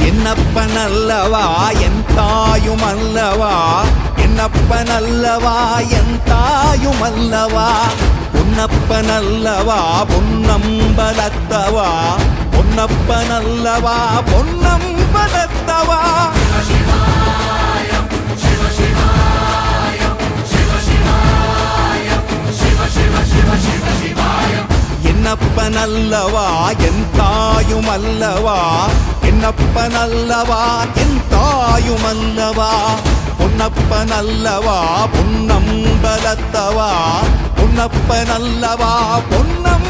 என்னப்பனல்லவா என் தாயுமல்லவா, என்னப்பனல்லவா என் தாயுமல்லவா, பொன்னப்பனல்லவா பொன்னம்பலத்தவா, பொன்னப்பனல்லவா பொன்னம்பலத்தவா. என்னப்பனல்லவா என் தாயுமல்லவா, என்னப்பனல்லவா என் தாயுமல்லவா, பொன்னப்பனல்லவா பொன்னம்பலத்தவா, பொன்னப்பனல்லவா பொன்னம்